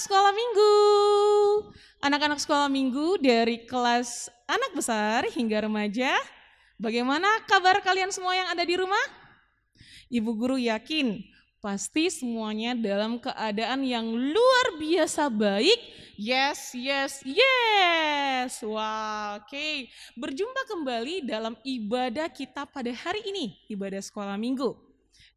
sekolah minggu. Anak-anak sekolah minggu dari kelas anak besar hingga remaja. Bagaimana kabar kalian semua yang ada di rumah? Ibu guru yakin pasti semuanya dalam keadaan yang luar biasa baik. Yes, yes, yes. Wah, oke. Berjumpa kembali dalam ibadah kita pada hari ini, ibadah sekolah minggu.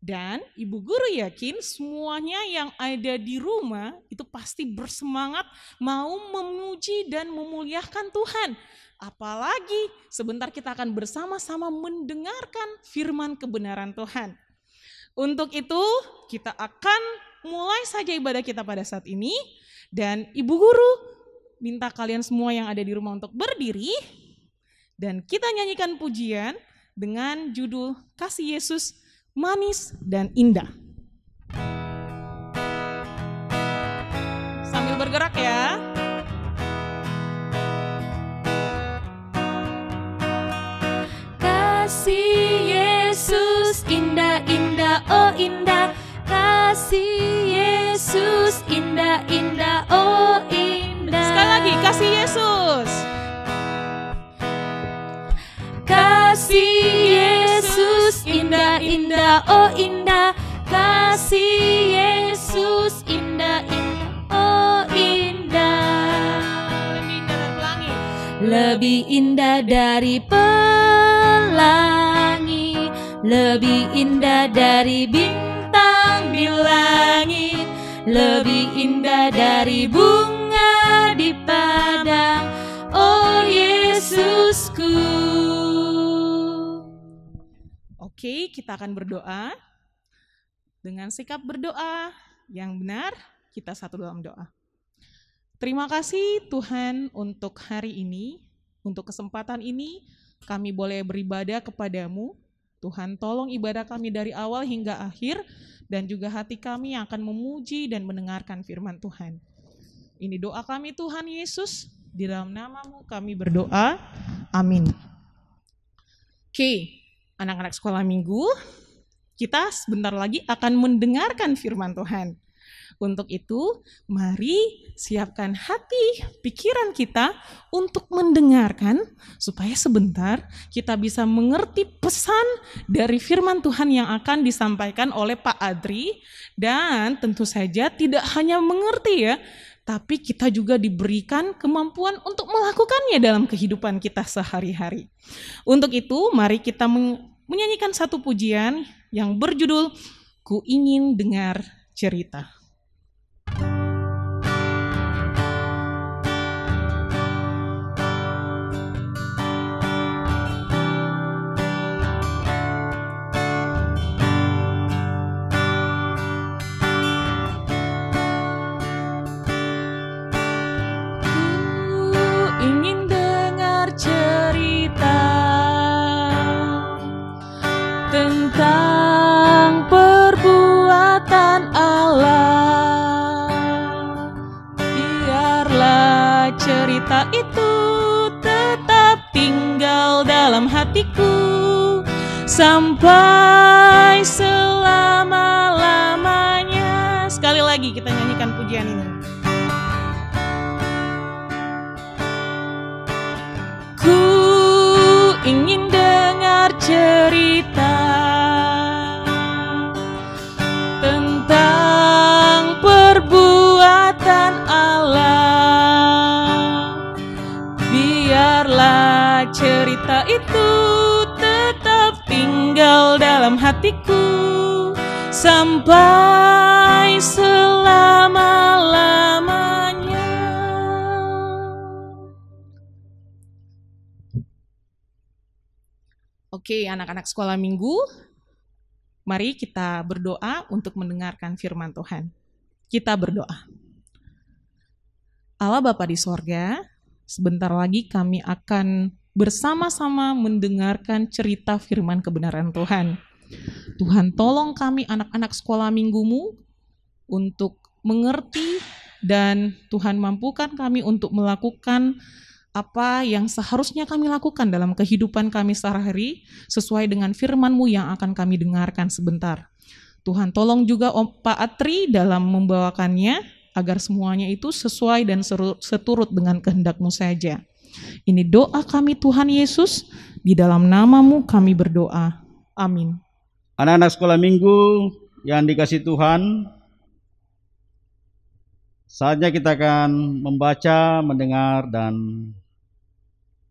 Dan ibu guru yakin semuanya yang ada di rumah itu pasti bersemangat mau memuji dan memuliakan Tuhan. Apalagi sebentar kita akan bersama-sama mendengarkan firman kebenaran Tuhan. Untuk itu kita akan mulai saja ibadah kita pada saat ini. Dan ibu guru minta kalian semua yang ada di rumah untuk berdiri. Dan kita nyanyikan pujian dengan judul Kasih Yesus Manis dan Indah. Sambil bergerak ya. Kasih Yesus indah-indah, oh indah. Kasih Yesus indah-indah, oh indah. Sekali lagi, kasih Yesus. Kasih Yesus indah-indah, oh indah. Kasih Yesus indah-indah, oh indah. Lebih indah dari pelangi, lebih indah dari bintang di langit, lebih indah dari bunga di padang, oh Yesusku. Oke, kita akan berdoa. Dengan sikap berdoa yang benar, kita satu dalam doa. Terima kasih Tuhan untuk hari ini, untuk kesempatan ini kami boleh beribadah kepadamu. Tuhan tolong ibadah kami dari awal hingga akhir dan juga hati kami yang akan memuji dan mendengarkan firman Tuhan. Ini doa kami Tuhan Yesus, di dalam nama-Mu kami berdoa, amin. Oke, anak-anak sekolah minggu, kita sebentar lagi akan mendengarkan firman Tuhan. Untuk itu, mari siapkan hati, pikiran kita untuk mendengarkan supaya sebentar kita bisa mengerti pesan dari firman Tuhan yang akan disampaikan oleh Pak Adri. Dan tentu saja tidak hanya mengerti ya, tapi kita juga diberikan kemampuan untuk melakukannya dalam kehidupan kita sehari-hari. Untuk itu, mari kita menyanyikan satu pujian yang berjudul Ku Ingin Dengar Cerita. Tentang perbuatan Allah, biarlah cerita itu tetap tinggal dalam hatiku sampai selama-lamanya. Sekali lagi kita nyanyikan pujian ini. Ku ingin dengar cerita tentang perbuatan Allah. Biarlah cerita itu tetap tinggal dalam hatiku sampai selama-lamanya. Oke, anak-anak sekolah minggu, mari kita berdoa untuk mendengarkan firman Tuhan. Kita berdoa. Allah Bapa di sorga, sebentar lagi kami akan bersama-sama mendengarkan cerita firman kebenaran Tuhan. Tuhan tolong kami anak-anak sekolah minggumu untuk mengerti dan Tuhan mampukan kami untuk melakukan apa yang seharusnya kami lakukan dalam kehidupan kami sehari-hari sesuai dengan firman-Mu yang akan kami dengarkan sebentar. Tuhan tolong juga Pak Atri dalam membawakannya, agar semuanya itu sesuai dan seturut dengan kehendak-Mu saja. Ini doa kami Tuhan Yesus, di dalam nama-Mu kami berdoa. Amin. Anak-anak sekolah minggu yang dikasihi Tuhan, saatnya kita akan membaca, mendengar, dan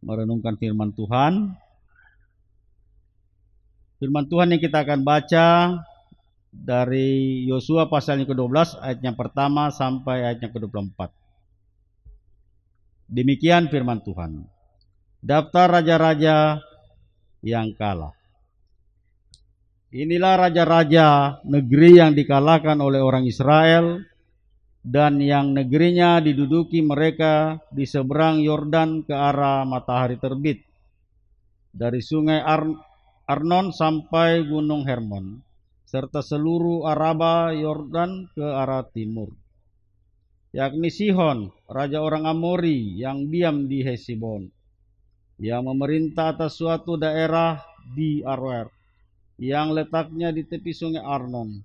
merenungkan firman Tuhan. Firman Tuhan yang kita akan baca dari Yosua pasal yang ke-12 ayat yang pertama sampai ayat yang ke-24. Demikian firman Tuhan. Daftar raja-raja yang kalah. Inilah raja-raja negeri yang dikalahkan oleh orang Israel dan yang negerinya diduduki mereka di seberang Yordan ke arah matahari terbit, dari sungai Arnon sampai gunung Hermon, serta seluruh Araba Yordan ke arah timur, yakni Sihon, raja orang Amori yang diam di Hesibon, yang memerintah atas suatu daerah di Aroer, yang letaknya di tepi sungai Arnon.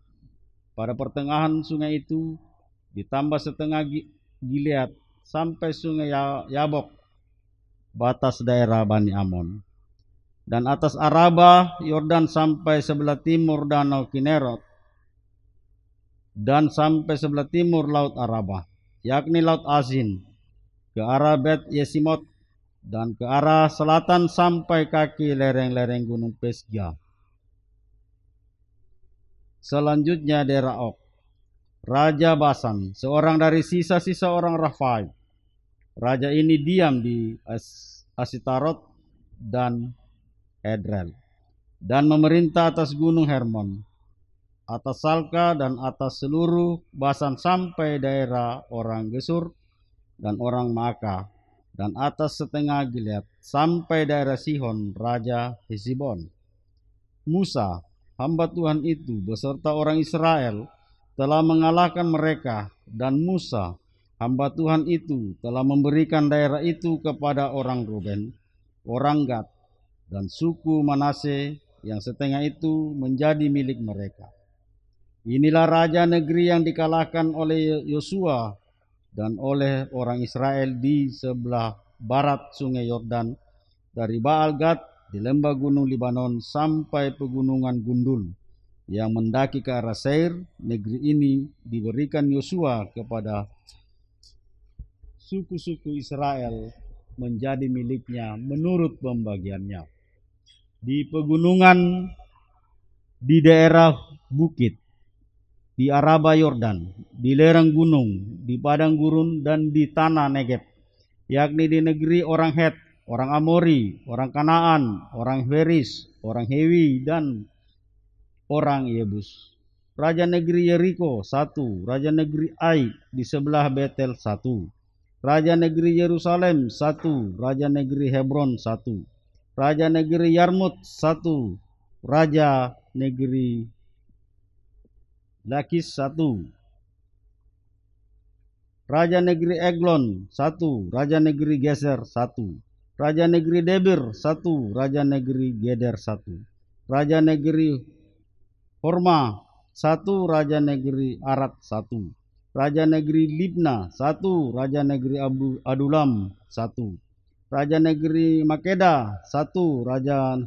Pada pertengahan sungai itu, ditambah setengah Gilead sampai sungai Yabok, batas daerah Bani Amon, dan atas Araba Yordan sampai sebelah timur danau Kinerot, dan sampai sebelah timur laut Araba, yakni laut Azin, ke arah Bet Yesimot, dan ke arah selatan sampai kaki lereng-lereng gunung Pisgah. Selanjutnya daerah Ok, Raja Basan, seorang dari sisa-sisa orang Rafai. Raja ini diam di Asitarot dan Edrel, dan memerintah atas gunung Hermon, atas Salka dan atas seluruh Basan sampai daerah orang Gesur dan orang Maaka, dan atas setengah Gilead sampai daerah Sihon, Raja Hesibon. Musa, hamba Tuhan itu, beserta orang Israel telah mengalahkan mereka, dan Musa, hamba Tuhan itu, telah memberikan daerah itu kepada orang Ruben, orang Gad, dan suku Manase, yang setengah itu menjadi milik mereka. Inilah raja negeri yang dikalahkan oleh Yosua dan oleh orang Israel di sebelah barat sungai Yordan, dari Baal Gad di lembah gunung Libanon sampai pegunungan Gundul, yang mendaki ke arah Seir. Negeri ini diberikan Yosua kepada suku-suku Israel menjadi miliknya menurut pembagiannya. Di pegunungan, di daerah bukit, di Araba Yordan, di lereng gunung, di padang gurun, dan di tanah Negeb, yakni di negeri orang Het, orang Amori, orang Kanaan, orang Feris, orang Hewi, dan orang Yebus. Raja negeri Yeriko 1, raja negeri Ai di sebelah Betel 1, raja negeri Yerusalem 1, raja negeri Hebron 1, raja negeri Yarmut 1, raja negeri Lakis 1, raja negeri Eglon 1, raja negeri Geser 1, raja negeri Debir 1, raja negeri Geder 1, raja negeri Horma 1, raja negeri Arad 1, raja negeri Libna 1, raja negeri Adulam 1, raja negeri Makeda 1, raja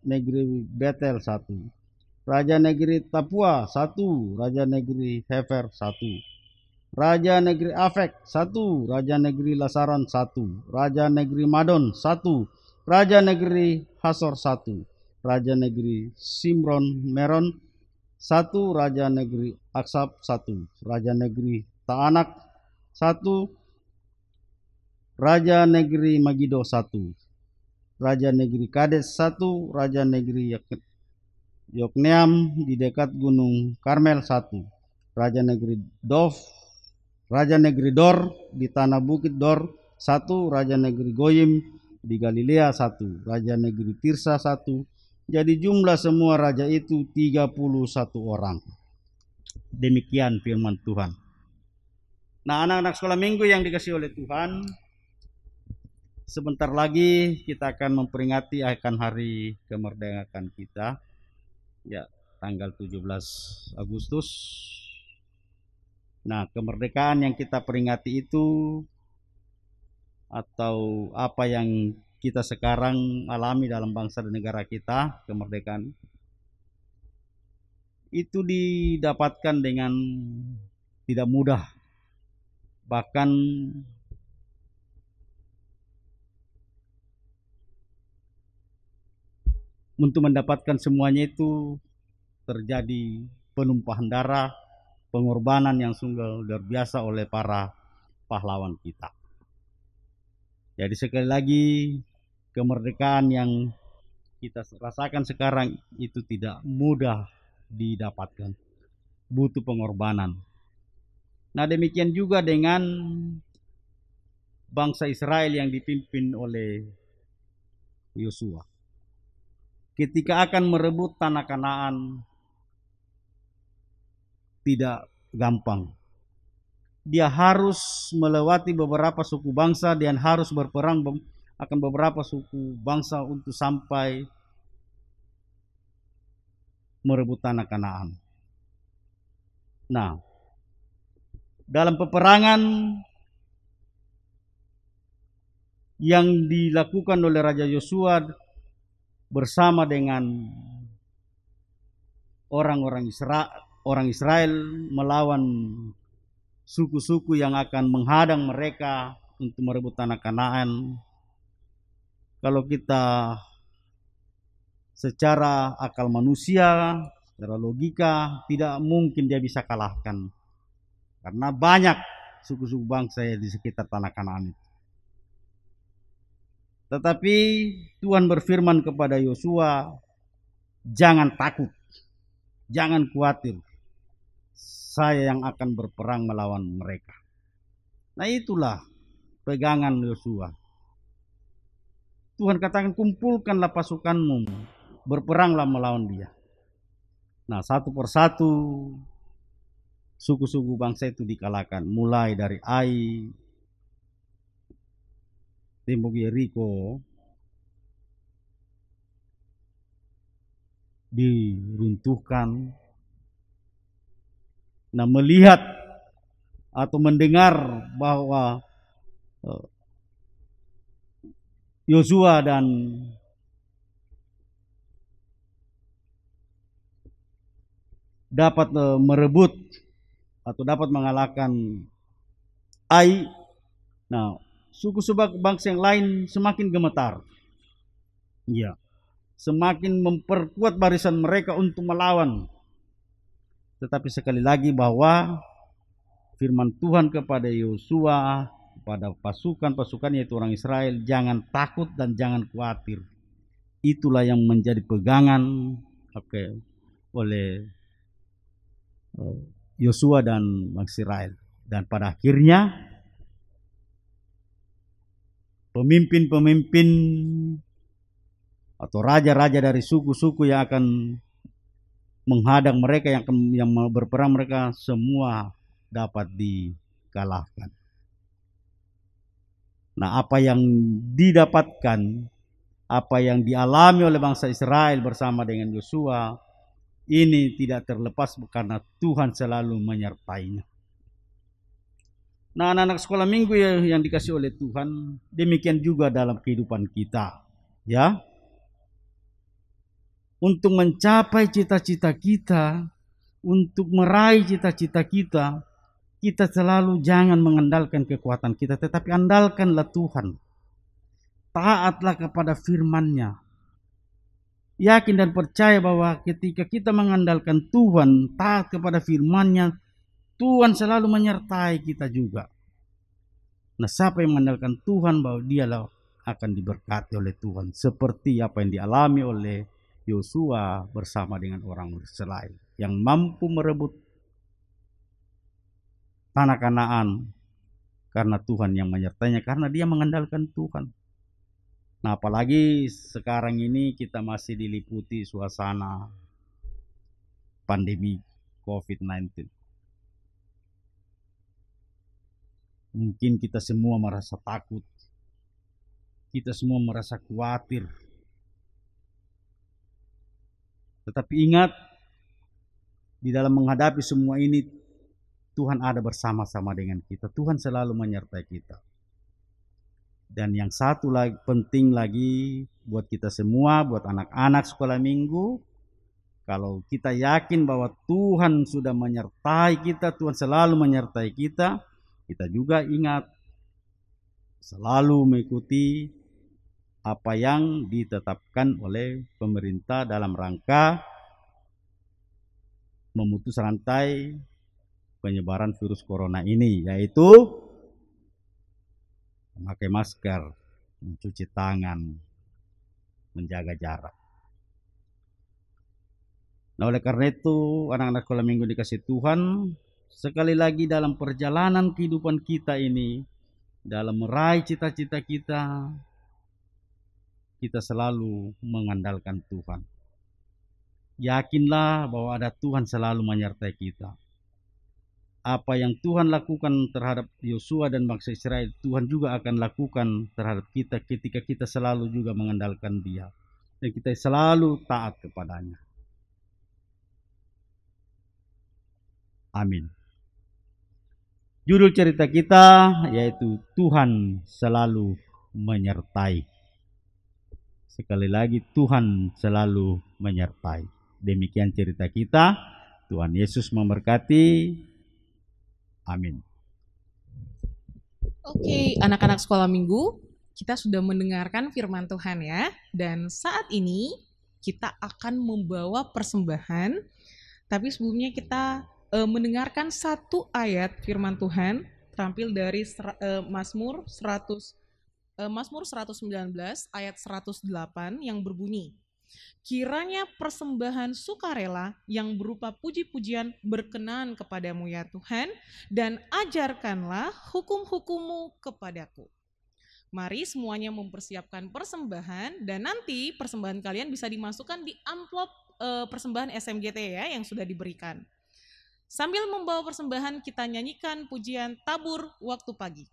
negeri Betel 1, raja negeri Tapua 1, raja negeri Hefer 1, raja negeri Afek 1, raja negeri Lasaron 1, raja negeri Madon 1, raja negeri Hasor 1, raja negeri Simron Meron 1, raja negeri Aksab 1, raja negeri Taanak 1, raja negeri Magido 1, raja negeri Kades 1, raja negeri Yokneam di dekat gunung Karmel 1, raja negeri raja negeri Dor di tanah bukit Dor 1, raja negeri Goyim di Galilea 1, raja negeri Tirsa 1. Jadi jumlah semua raja itu 31 orang. Demikian firman Tuhan. Nah, anak-anak sekolah minggu yang dikasihi oleh Tuhan, sebentar lagi kita akan memperingati akan hari kemerdekaan kita, ya, tanggal 17 Agustus. Nah, kemerdekaan yang kita peringati itu atau apa yang kita sekarang alami dalam bangsa dan negara kita, kemerdekaan itu didapatkan dengan tidak mudah. Bahkan untuk mendapatkan semuanya itu terjadi penumpahan darah, pengorbanan yang sungguh luar biasa oleh para pahlawan kita. Jadi sekali lagi, kemerdekaan yang kita rasakan sekarang itu tidak mudah didapatkan, butuh pengorbanan. Nah, demikian juga dengan bangsa Israel yang dipimpin oleh Yosua. Ketika akan merebut tanah Kanaan, tidak gampang. Dia harus melewati beberapa suku bangsa dan harus berperang akan beberapa suku bangsa untuk sampai merebut tanah Kanaan. Nah, dalam peperangan yang dilakukan oleh Raja Yosua bersama dengan orang Israel melawan suku-suku yang akan menghadang mereka untuk merebut tanah Kanaan. Kalau kita secara akal manusia, secara logika, tidak mungkin dia bisa kalahkan. Karena banyak suku-suku bangsa di sekitar tanah Kanaan itu. Tetapi Tuhan berfirman kepada Yosua, jangan takut, jangan khawatir, saya yang akan berperang melawan mereka. Nah, itulah pegangan Yosua. Tuhan katakan, kumpulkanlah pasukanmu, berperanglah melawan dia. Nah, satu persatu suku-suku bangsa itu dikalahkan, mulai dari Ai, tembok Yeriko diruntuhkan. Nah, melihat atau mendengar bahwa Yosua dan dapat merebut atau dapat mengalahkan Ai. Nah, suku-suku bangsa yang lain semakin gemetar. Ya, semakin memperkuat barisan mereka untuk melawan. Tetapi sekali lagi bahwa firman Tuhan kepada Yosua, kepada pasukan-pasukan yaitu orang Israel, jangan takut dan jangan khawatir. Itulah yang menjadi pegangan oleh Yosua dan bangsa Israel. Dan pada akhirnya pemimpin-pemimpin atau raja-raja dari suku-suku yang akan menghadang mereka, yang berperang mereka, semua dapat dikalahkan. Nah, apa yang didapatkan, apa yang dialami oleh bangsa Israel bersama dengan Yosua, ini tidak terlepas karena Tuhan selalu menyertainya. Nah, anak-anak sekolah minggu yang dikasih oleh Tuhan, demikian juga dalam kehidupan kita, ya. Untuk mencapai cita-cita kita, untuk meraih cita-cita kita, kita selalu jangan mengandalkan kekuatan kita, tetapi andalkanlah Tuhan. Taatlah kepada firman-Nya. Yakin dan percaya bahwa ketika kita mengandalkan Tuhan, taat kepada firman-Nya, Tuhan selalu menyertai kita juga. Nah, siapa yang mengandalkan Tuhan, bahwa dialah akan diberkati oleh Tuhan. Seperti apa yang dialami oleh Yosua bersama dengan orang Israel yang mampu merebut tanah Kanaan karena Tuhan yang menyertainya, karena dia mengandalkan Tuhan. Nah, apalagi sekarang ini kita masih diliputi suasana pandemi COVID-19. Mungkin kita semua merasa takut, kita semua merasa khawatir. Tetapi ingat, di dalam menghadapi semua ini, Tuhan ada bersama-sama dengan kita. Tuhan selalu menyertai kita. Dan yang satu lagi penting lagi buat kita semua, buat anak-anak sekolah minggu, kalau kita yakin bahwa Tuhan sudah menyertai kita, Tuhan selalu menyertai kita, kita juga ingat selalu mengikuti apa yang ditetapkan oleh pemerintah dalam rangka memutus rantai penyebaran virus corona ini, yaitu memakai masker, mencuci tangan, menjaga jarak. Nah, oleh karena itu, anak-anak sekolah minggu dikasih Tuhan, sekali lagi dalam perjalanan kehidupan kita ini, dalam meraih cita-cita kita, kita selalu mengandalkan Tuhan. Yakinlah bahwa ada Tuhan selalu menyertai kita. Apa yang Tuhan lakukan terhadap Yosua dan bangsa Israel, Tuhan juga akan lakukan terhadap kita ketika kita selalu juga mengandalkan Dia. Dan kita selalu taat kepadanya. Amin. Judul cerita kita yaitu Tuhan selalu menyertai. Sekali lagi, Tuhan selalu menyertai. Demikian cerita kita. Tuhan Yesus memberkati. Amin. Oke, anak-anak sekolah minggu, kita sudah mendengarkan firman Tuhan ya. Dan saat ini kita akan membawa persembahan. Tapi sebelumnya kita mendengarkan satu ayat firman Tuhan terampil dari Mazmur 119 ayat 108 yang berbunyi, kiranya persembahan sukarela yang berupa puji-pujian berkenan kepadamu ya Tuhan, dan ajarkanlah hukum-hukum-Mu kepadaku. Mari semuanya mempersiapkan persembahan, dan nanti persembahan kalian bisa dimasukkan di amplop persembahan SMGT ya yang sudah diberikan. Sambil membawa persembahan, kita nyanyikan pujian Tabur Waktu Pagi.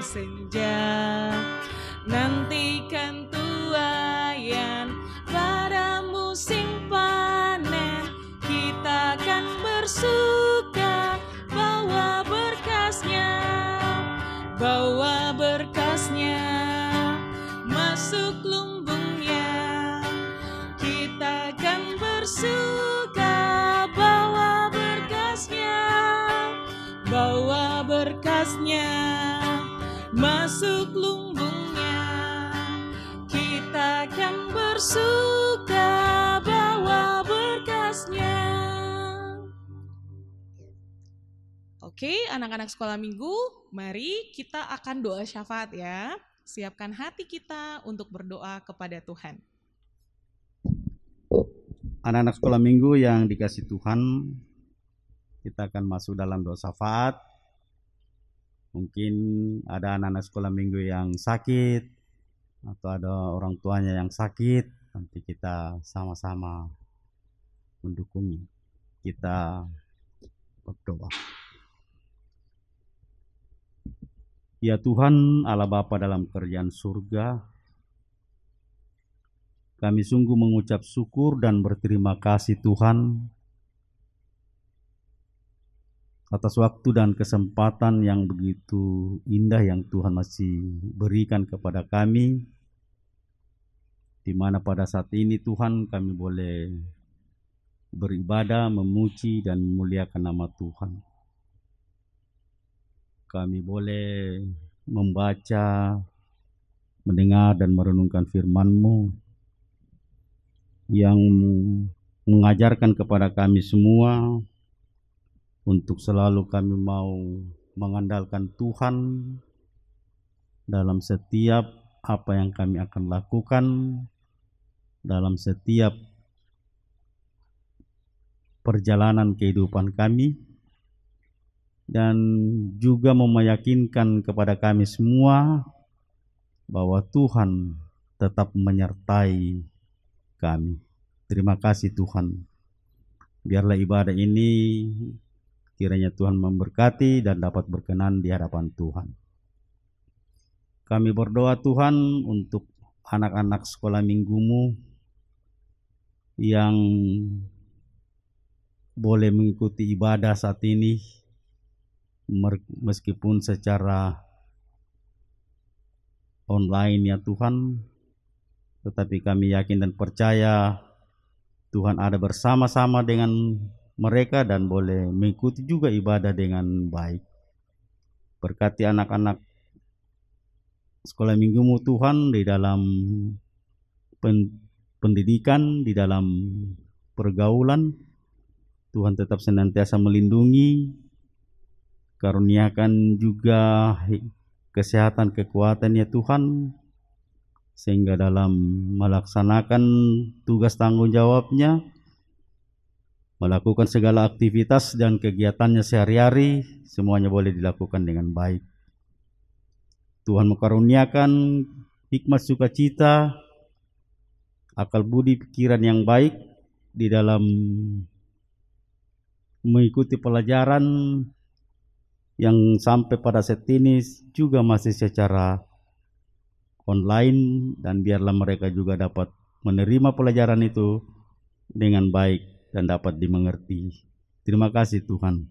Senja, nantikan tuaian pada musim panen, kita akan bersuka bawa berkasnya masuk lumbungnya, kita akan bersuka bawa berkasnya masuk lumbungnya, kita akan bersuka bawa berkasnya. Oke, anak-anak sekolah minggu, mari kita akan doa syafaat ya. Siapkan hati kita untuk berdoa kepada Tuhan. Anak-anak sekolah minggu yang dikasih Tuhan, kita akan masuk dalam doa syafaat. Mungkin ada anak-anak sekolah minggu yang sakit, atau ada orang tuanya yang sakit, nanti kita sama-sama mendukungnya. Kita berdoa. Ya Tuhan, Allah Bapa dalam kerajaan surga, kami sungguh mengucap syukur dan berterima kasih Tuhan atas waktu dan kesempatan yang begitu indah yang Tuhan masih berikan kepada kami, di mana pada saat ini Tuhan kami boleh beribadah, memuji dan memuliakan nama Tuhan. Kami boleh membaca, mendengar dan merenungkan firman-Mu yang mengajarkan kepada kami semua untuk selalu kami mau mengandalkan Tuhan dalam setiap apa yang kami akan lakukan, dalam setiap perjalanan kehidupan kami, dan juga meyakinkan kepada kami semua bahwa Tuhan tetap menyertai kami. Terima kasih Tuhan. Biarlah ibadah ini kiranya Tuhan memberkati dan dapat berkenan di hadapan Tuhan. Kami berdoa Tuhan untuk anak-anak sekolah minggumu yang boleh mengikuti ibadah saat ini meskipun secara online ya Tuhan, tetapi kami yakin dan percaya Tuhan ada bersama-sama dengan mereka dan boleh mengikuti juga ibadah dengan baik. Berkati anak-anak sekolah minggumu Tuhan di dalam pendidikan, di dalam pergaulan. Tuhan tetap senantiasa melindungi, karuniakan juga kesehatan, kekuatan ya Tuhan, sehingga dalam melaksanakan tugas tanggung jawabnya, melakukan segala aktivitas dan kegiatannya sehari-hari, semuanya boleh dilakukan dengan baik. Tuhan mengaruniakan hikmat sukacita, akal budi pikiran yang baik di dalam mengikuti pelajaran yang sampai pada saat ini juga masih secara online, dan biarlah mereka juga dapat menerima pelajaran itu dengan baik dan dapat dimengerti. Terima kasih Tuhan.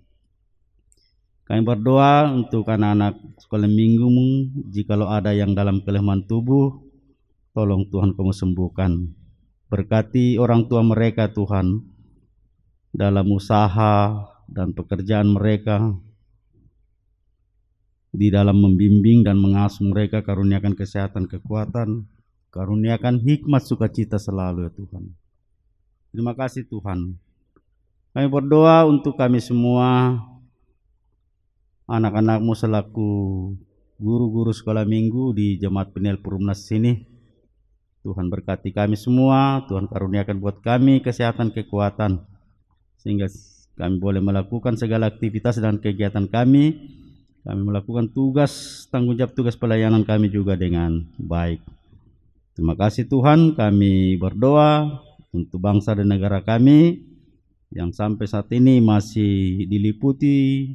Kami berdoa untuk anak-anak sekolah minggumu, jikalau ada yang dalam kelemahan tubuh, tolong Tuhan kamu sembuhkan. Berkati orang tua mereka Tuhan, dalam usaha dan pekerjaan mereka, di dalam membimbing dan mengasuh mereka, karuniakan kesehatan, kekuatan, karuniakan hikmat sukacita selalu ya Tuhan. Terima kasih Tuhan. Kami berdoa untuk kami semua, anak-anakmu selaku guru-guru sekolah minggu di Jemaat Peniel Perumnas sini. Tuhan berkati kami semua, Tuhan karuniakan buat kami kesehatan, kekuatan, sehingga kami boleh melakukan segala aktivitas dan kegiatan kami. Kami melakukan tugas, tanggung jawab tugas pelayanan kami juga dengan baik. Terima kasih Tuhan, kami berdoa untuk bangsa dan negara kami yang sampai saat ini masih diliputi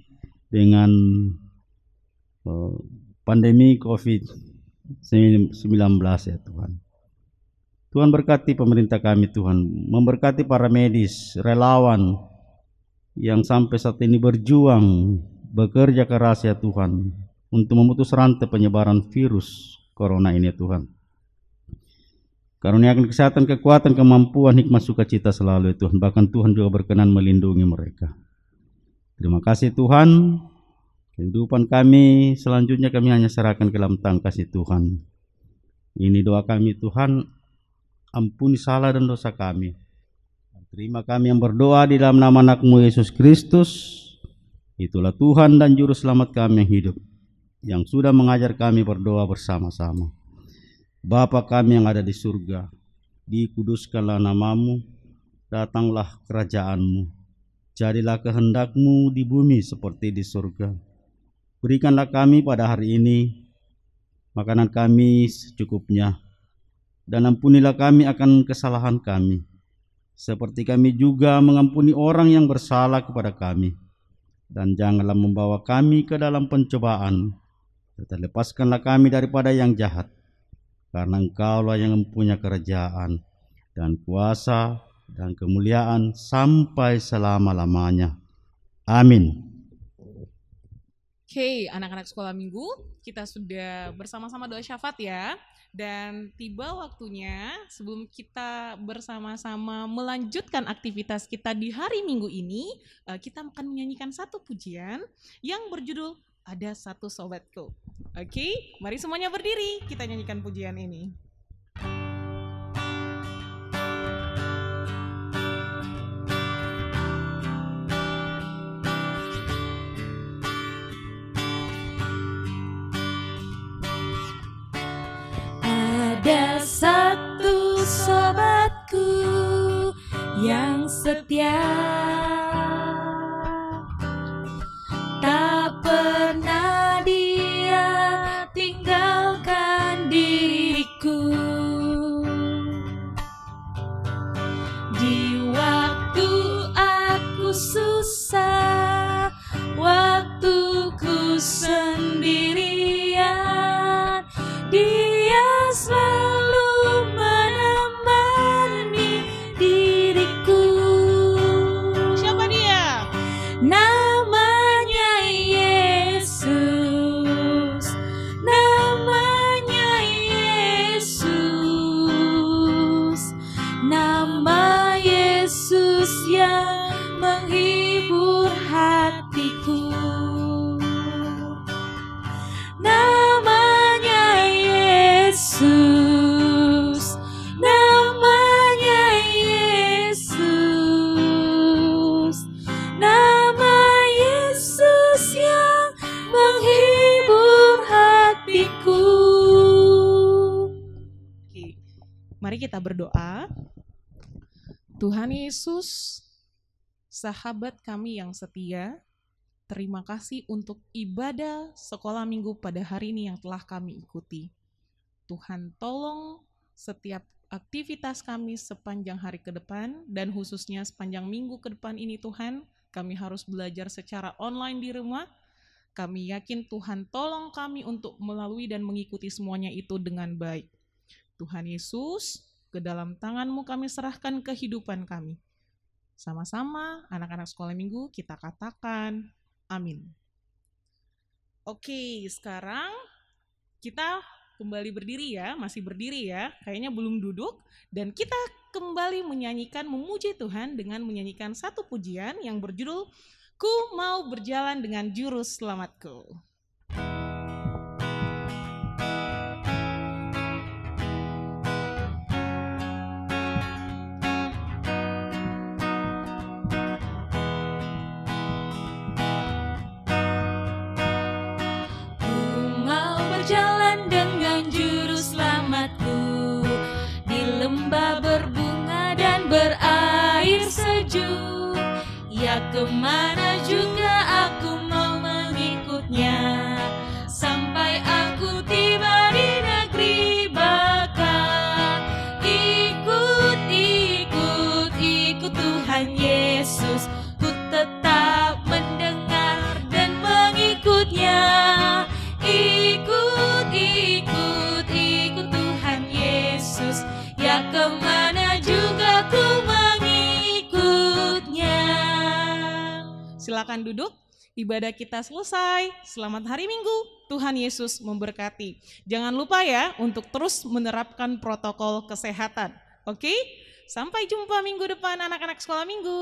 dengan pandemi COVID-19 ya Tuhan. Tuhan berkati pemerintah kami Tuhan, memberkati para medis, relawan yang sampai saat ini berjuang, bekerja keras ya Tuhan, untuk memutus rantai penyebaran virus corona ini ya Tuhan. Karuniakan kesehatan, kekuatan, kemampuan, hikmat sukacita selalu ya Tuhan. Bahkan Tuhan juga berkenan melindungi mereka. Terima kasih Tuhan. Kehidupan kami selanjutnya kami hanya serahkan ke dalam tangan kasih Tuhan. Ini doa kami Tuhan, ampuni salah dan dosa kami. Terima kami yang berdoa di dalam nama anak-Mu Yesus Kristus. Itulah Tuhan dan Juru Selamat kami yang hidup, yang sudah mengajar kami berdoa bersama-sama. Bapa kami yang ada di surga, dikuduskanlah nama-Mu, datanglah kerajaan-Mu, jadilah kehendak-Mu di bumi seperti di surga. Berikanlah kami pada hari ini makanan kami secukupnya, dan ampunilah kami akan kesalahan kami, seperti kami juga mengampuni orang yang bersalah kepada kami. Dan janganlah membawa kami ke dalam pencobaan, tetapi lepaskanlah kami daripada yang jahat. Karena Engkaulah yang mempunyai kerajaan dan kuasa dan kemuliaan sampai selama-lamanya. Amin. Oke, anak-anak sekolah minggu, kita sudah bersama-sama doa syafaat ya. Dan tiba waktunya sebelum kita bersama-sama melanjutkan aktivitas kita di hari Minggu ini, kita akan menyanyikan satu pujian yang berjudul Ada Satu Sobatku. Oke, mari semuanya berdiri, kita nyanyikan pujian ini. Ada satu sobatku yang setia, tak Mari kita berdoa. Tuhan Yesus, sahabat kami yang setia, terima kasih untuk ibadah sekolah minggu pada hari ini yang telah kami ikuti. Tuhan tolong setiap aktivitas kami sepanjang hari ke depan, dan khususnya sepanjang minggu ke depan ini Tuhan, kami harus belajar secara online di rumah. Kami yakin Tuhan tolong kami untuk melalui dan mengikuti semuanya itu dengan baik. Tuhan Yesus, ke dalam tangan-Mu kami serahkan kehidupan kami. Sama-sama anak-anak sekolah minggu kita katakan amin. Oke, sekarang kita kembali berdiri ya, masih berdiri ya, kayaknya belum duduk. Dan kita kembali menyanyikan, memuji Tuhan dengan menyanyikan satu pujian yang berjudul Ku Mau Berjalan Dengan Juru Selamatku. Berjalan dengan juru selamatku di lembah berbunga dan berair sejuk. Ya, kemana juga aku mau mengikutnya, sampai aku tiba di negeri bakar. Ikut, ikut, ikut Tuhan Yesus, ku tetap mendengar dan mengikutnya. Ikut, ikut, ikut Tuhan Yesus, ya kemana juga ku mengikutnya. Silakan duduk, ibadah kita selesai. Selamat hari Minggu, Tuhan Yesus memberkati. Jangan lupa ya untuk terus menerapkan protokol kesehatan. Oke? Sampai jumpa minggu depan anak-anak sekolah minggu.